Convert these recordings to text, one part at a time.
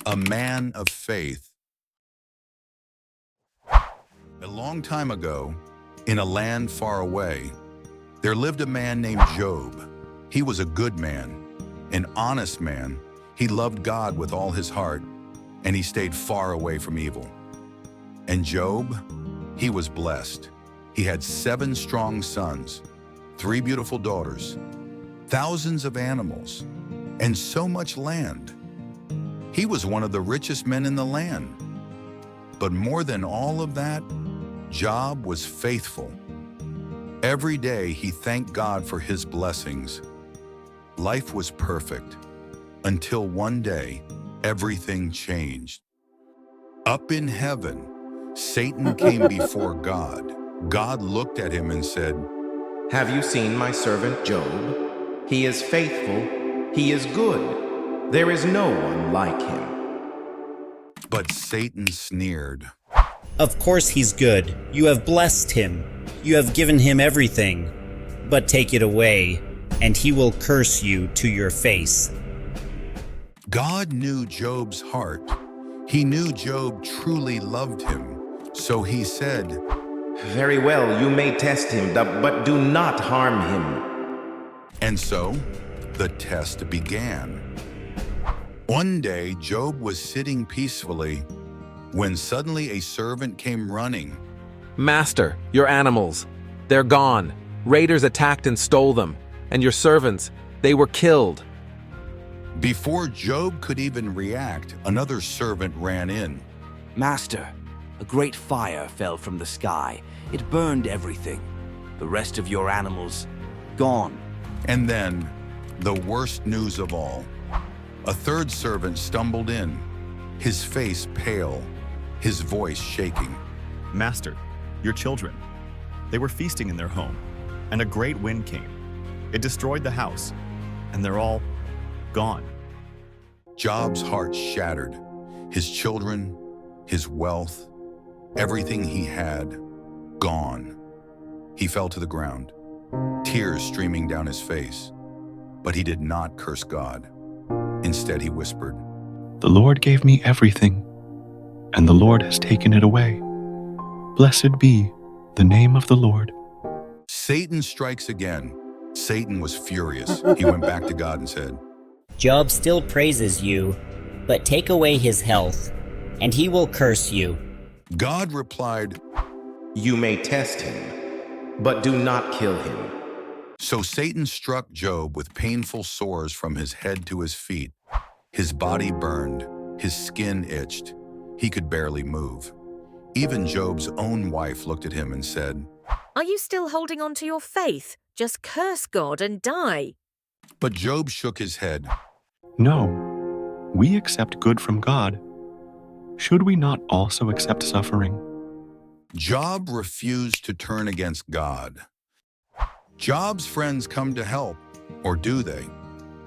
A man of faith. A long time ago, in a land far away, there lived a man named Job. He was a good man, an honest man. He loved God with all his heart, and he stayed far away from evil. And Job, he was blessed. He had 7 strong sons, 3 beautiful daughters, thousands of animals, and so much land. He was one of the richest men in the land. But more than all of that, Job was faithful. Every day he thanked God for his blessings. Life was perfect until one day everything changed. Up in heaven, Satan came before God. God looked at him and said, "Have you seen my servant Job? He is faithful, he is good. There is no one like him." But Satan sneered. Of course he's good. You have blessed him. You have given him everything. But take it away, and he will curse you to your face. God knew Job's heart. He knew Job truly loved him. So he said, "Very well, you may test him, but do not harm him." And so the test began. One day, Job was sitting peacefully when suddenly a servant came running. "Master, your animals, they're gone. Raiders attacked and stole them. And your servants, they were killed." Before Job could even react, another servant ran in. "Master, a great fire fell from the sky. It burned everything. The rest of your animals, gone." And then, the worst news of all. A third servant stumbled in, his face pale, his voice shaking. "Master, your children, they were feasting in their home, and a great wind came. It destroyed the house, and they're all gone." Job's heart shattered. His children, his wealth, everything he had, gone. He fell to the ground, tears streaming down his face. But he did not curse God. Instead, he whispered, "The Lord gave me everything, and the Lord has taken it away. Blessed be the name of the Lord." Satan strikes again. Satan was furious. He went back to God and said, Job still praises you, but take away his health, and he will curse you. God replied, "You may test him, but do not kill him." So Satan struck Job with painful sores from his head to his feet. His body burned, his skin itched. He could barely move. Even Job's own wife looked at him and said, "Are you still holding on to your faith? Just curse God and die." But Job shook his head. "No, we accept good from God. Should we not also accept suffering?" Job refused to turn against God. Job's friends come to help, or do they?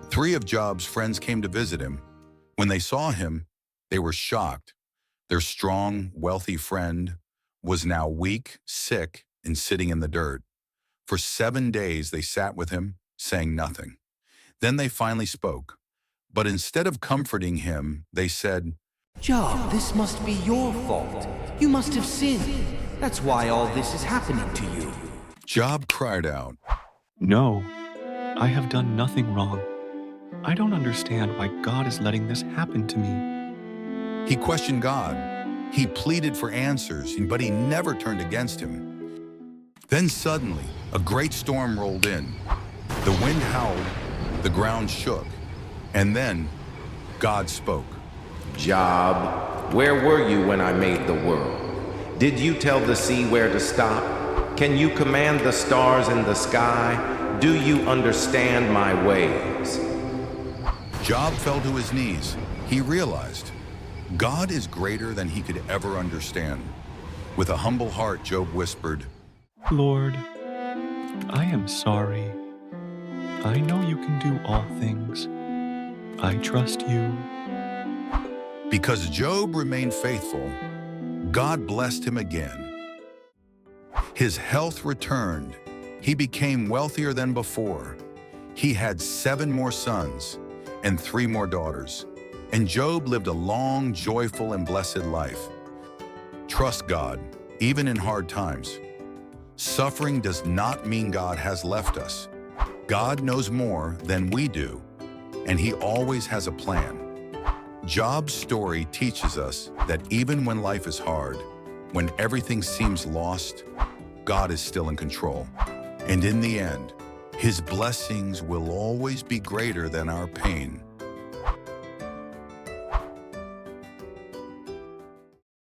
3 of Job's friends came to visit him. When they saw him, they were shocked. Their strong, wealthy friend was now weak, sick, and sitting in the dirt. For 7 days they sat with him, saying nothing. Then they finally spoke. But instead of comforting him, they said, "Job, this must be your fault. You must have sinned. That's why all this is happening to you." Job cried out, "No, I have done nothing wrong. I don't understand why God is letting this happen to me." He questioned God. He pleaded for answers, but he never turned against him. Then suddenly, a great storm rolled in. The wind howled, the ground shook, and then God spoke. "Job, where were you when I made the world? Did you tell the sea where to stop? Can you command the stars in the sky? Do you understand my ways?" Job fell to his knees. He realized God is greater than he could ever understand. With a humble heart, Job whispered, "Lord, I am sorry. I know you can do all things. I trust you." Because Job remained faithful, God blessed him again. His health returned. He became wealthier than before. He had 7 more sons and 3 more daughters. And Job lived a long, joyful, and blessed life. Trust God, even in hard times. Suffering does not mean God has left us. God knows more than we do, and He always has a plan. Job's story teaches us that even when life is hard, when everything seems lost, God is still in control. And in the end, His blessings will always be greater than our pain.